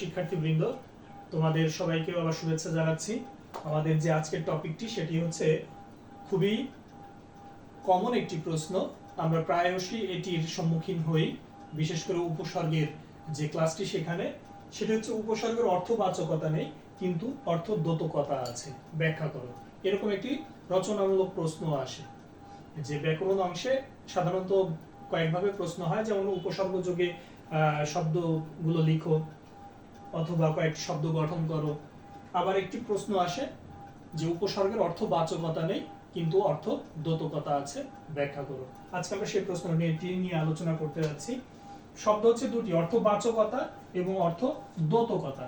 শিক্ষার্থীবৃন্দ, তোমাদের সবাইকে আবার শুভেচ্ছা জানাচ্ছি। আমাদের যে আজকের টপিকটি সেটি হচ্ছে খুবই কমন একটি প্রশ্ন। আমরা প্রায়শই এটির সম্মুখীন হই, বিশেষ করে উপসর্গের যে ক্লাসটি সেখানে। সেটা হচ্ছে উপসর্গের অর্থবাচকতা নেই কিন্তু অর্থদ্যোতকতা আছে, ব্যাখ্যা করো। এরকম একটি রচনামূলক প্রশ্ন আসে, যে ব্যাকরণ অংশে সাধারণত কয়েকভাবে প্রশ্ন হয়, যেমন উপসর্গ যোগে শব্দগুলো লিখো অথবা কয়েকটি শব্দ গঠন করো। আবার একটি প্রশ্ন আসে যে উপসর্গের অর্থবাচকতা নেই কিন্তু অর্থদ্যোতকতা আছে, ব্যাখ্যা করো। আজকে আমরা সেই প্রশ্ন নিয়ে আলোচনা করতে যাচ্ছি। শব্দ হচ্ছে দুটি, অর্থবাচকতা এবং অর্থদ্যোতকতা।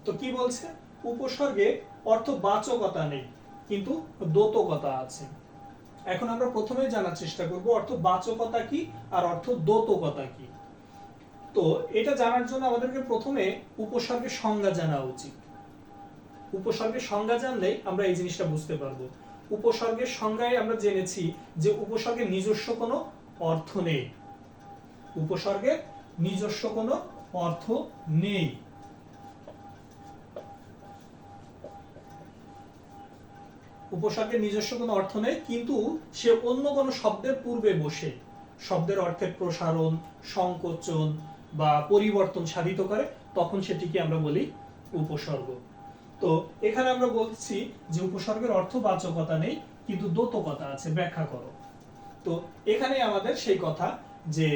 তো কি বলছে? উপসর্গে অর্থবাচকতা নেই কিন্তু দ্যোতকতা আছে। এখন আমরা প্রথমে জানার চেষ্টা করব অর্থবাচকতা কি আর অর্থদ্যোতকতা কি। তো এটা জানার জন্য আমাদেরকে প্রথমে উপসর্গের সংজ্ঞা জানা উচিত। উপসর্গের সংজ্ঞা জানলে আমরা এই জিনিসটা বুঝতে পারবো। উপসর্গের সংজ্ঞায় আমরা জেনেছি যে উপসর্গের নিজস্ব কোনো অর্থ নেই। উপসর্গের নিজস্ব কোনো অর্থ নেই। উপসর্গের নিজস্ব কোনো অর্থ নেই কিন্তু সে অন্য কোনো শব্দের পূর্বে বসে শব্দের অর্থের প্রসারণ, সংকোচন বা পরিবর্তন সাধিত করে, তখন সেটিকে আমরা বলি উপসর্গ। তো এখানে আমরা বলছি যে উপসর্গের অর্থবাচকতা নেই কিন্তু দ্যোতকতা আছে, ব্যাখ্যা করো। তো এখানে আমাদের সেই কথা যে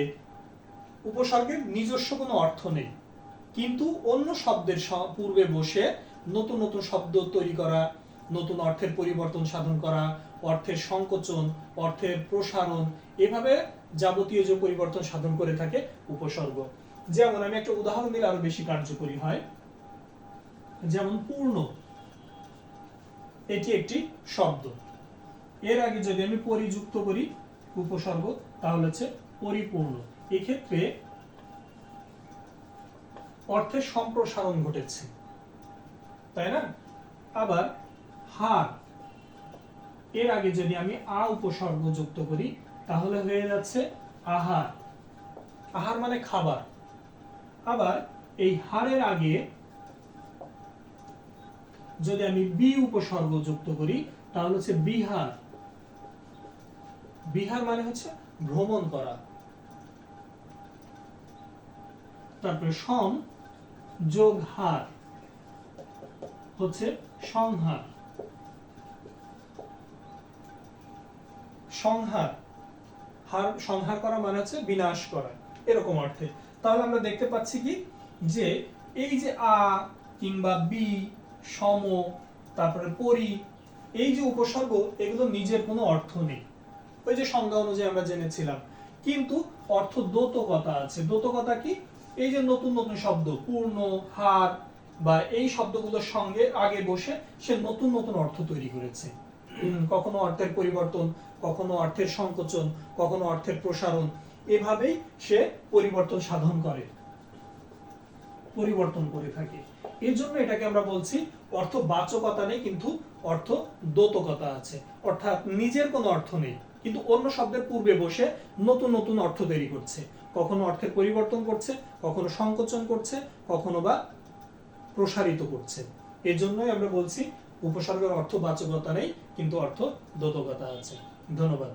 উপসর্গের নিজস্ব কোনো অর্থ নেই কিন্তু অন্য শব্দের পূর্বে বসে নতুন নতুন শব্দ তৈরি করা, নতুন অর্থের পরিবর্তন সাধন করা, অর্থের সংকোচন, অর্থের প্রসারণ, এভাবে যাবতীয় যে পরিবর্তন সাধন করে থাকে উপসর্গ। যেমন আমি একটা উদাহরণ দিলে আরো বেশি কার্যকরী হয়। যেমন পূর্ণ, এটি একটি শব্দ। এর আগে যদি আমি পরিযুক্ত করি উপসর্গ তাহলে হচ্ছে পরিপূর্ণ। এক্ষেত্রে অর্থের সম্প্রসারণ ঘটেছে, তাই না? আবার হার, এর আগে যদি আমি আ উপসর্গ যুক্ত করি তাহলে হয়ে যাচ্ছে আহার। আহার মানে খাবার। আবার এই হারের আগে যদি আমি বি উপসর্গ যুক্ত করি তাহলে হচ্ছে বিহার। বিহার মানে হচ্ছে ভ্রমণ করা। তারপরে সম যোগ হার হচ্ছে সংহার। সংহার, হার সংহার করা মানে হচ্ছে বিনাশ করা, এরকম অর্থে। তাহলে আমরা দেখতে পাচ্ছি কি যে এই যে আ কিংবা বি, সম, তারপরে পরি, এই যে উপসর্গ, এগুলো নিজের কোনো অর্থ নেই, ওই যে সংজ্ঞা অনুযায়ী আমরা জেনেছিলাম, কিন্তু অর্থদ্যোতকতা আছে। দ্যোতকতা কি? এই যে নতুন নতুন শব্দ পূর্ণ, হার বা এই শব্দগুলোর সঙ্গে আগে বসে সে নতুন নতুন অর্থ তৈরি করেছে। কখনো অর্থের পরিবর্তন, কখনো অর্থের সংকোচন, কখনো অর্থের প্রসারণ, এভাবেই সে পরিবর্তন সাধন করে, পরিবর্তন করে থাকে। এর জন্য এটাকে আমরা বলছি অর্থবাচকতা নেই কিন্তু অর্থদ্যোতকতা আছে। অর্থাৎ নিজের কোনো অর্থ নেই কিন্তু অন্য শব্দের পূর্বে বসে নতুন নতুন অর্থ তৈরি করছে, কখনো অর্থের পরিবর্তন করছে, কখনো সংকোচন করছে, কখনো বা প্রসারিত করছে। এর জন্যই আমরা বলছি উপসর্গের অর্থবাচকতা নেই কিন্তু অর্থদ্যোতকতা আছে। ধন্যবাদ।